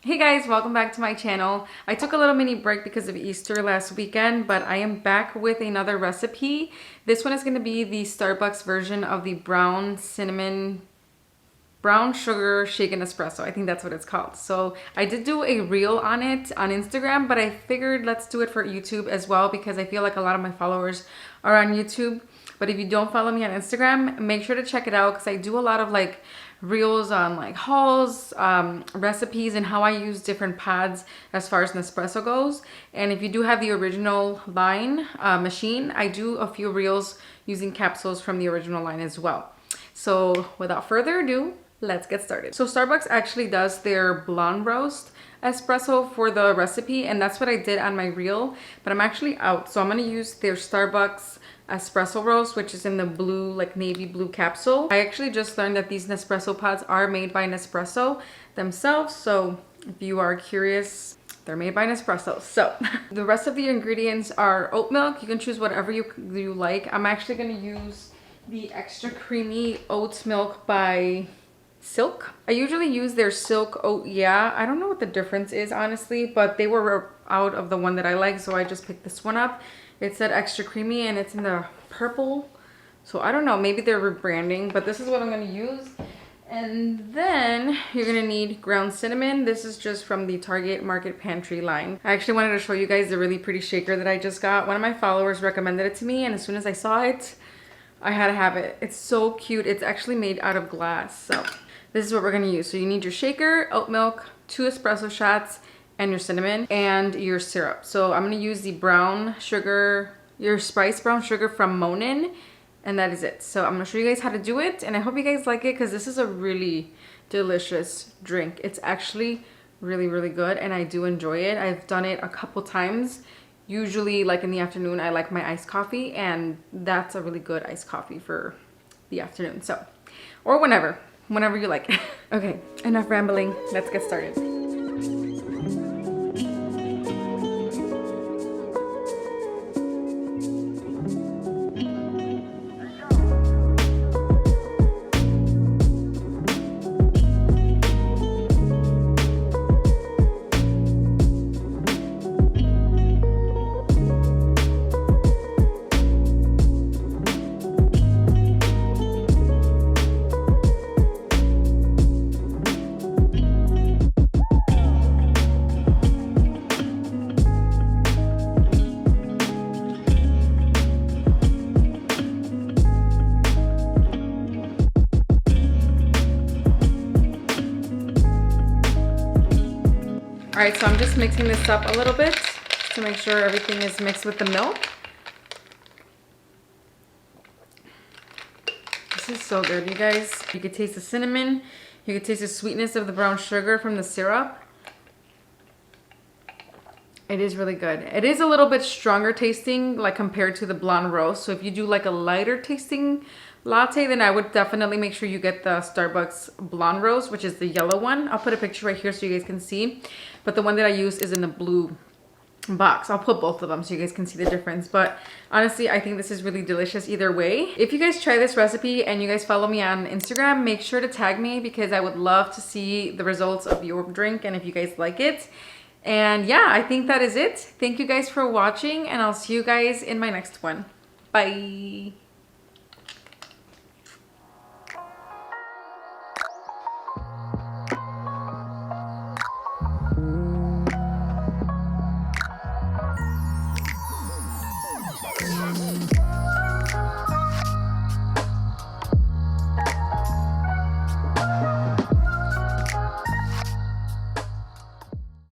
Hey guys, welcome back to my channel. I took a little mini break because of Easter last weekend, but I am back with another recipe. This one is going to be the Starbucks version of the brown sugar shaken espresso. I think that's what it's called. So I did do a reel on it on Instagram, but I figured let's do it for YouTube as well because I feel like a lot of my followers are on YouTube. But if you don't follow me on Instagram, make sure to check it out because I do a lot of like reels on like hauls, recipes, and how I use different pods as far as Nespresso goes. And if you do have the original line machine, I do a few reels using capsules from the original line as well. So without further ado, let's get started. So Starbucks actually does their blonde roast espresso for the recipe, and that's what I did on my reel, but I'm actually out. So I'm gonna use their Starbucks espresso roast, which is in the blue, like navy blue capsule. I actually just learned that these Nespresso pods are made by Nespresso themselves. So if you are curious, they're made by Nespresso. So the rest of the ingredients are oat milk. You can choose whatever you like. I'm actually gonna use the extra creamy oat milk by Silk. I usually use their Silk Oat Yeah. I don't know what the difference is honestly, but they were out of the one that I like, so I just picked this one up. It said extra creamy and it's in the purple. So I don't know, maybe they're rebranding, but this is what I'm gonna use. And then you're gonna need ground cinnamon. This is just from the Target Market Pantry line. I actually wanted to show you guys the really pretty shaker that I just got. One of my followers recommended it to me, and as soon as I saw it, I had to have it. It's so cute. It's actually made out of glass. So this is what we're gonna use. So you need your shaker, oat milk, 2 espresso shots, and your cinnamon and your syrup. So I'm gonna use the brown sugar, your spiced brown sugar from Monin, and that is it. So I'm gonna show you guys how to do it, and I hope you guys like it because this is a really delicious drink. It's actually really, really good, and I do enjoy it. I've done it a couple times. Usually like in the afternoon, I like my iced coffee, and that's a really good iced coffee for the afternoon. So, or whenever you like. Okay, enough rambling. Let's get started. All right, so I'm just mixing this up a little bit to make sure everything is mixed with the milk. This is so good, you guys. You can taste the cinnamon. You can taste the sweetness of the brown sugar from the syrup. It is really good. It is a little bit stronger tasting, like compared to the blonde roast. So if you do like a lighter tasting latte, then I would definitely make sure you get the Starbucks blonde roast, which is the yellow one. I'll put a picture right here so you guys can see. But the one that I use is in the blue box. I'll put both of them so you guys can see the difference. But honestly, I think this is really delicious either way. If you guys try this recipe and you guys follow me on Instagram, make sure to tag me because I would love to see the results of your drink and if you guys like it. And yeah, I think that is it. Thank you guys for watching, and I'll see you guys in my next one. Bye.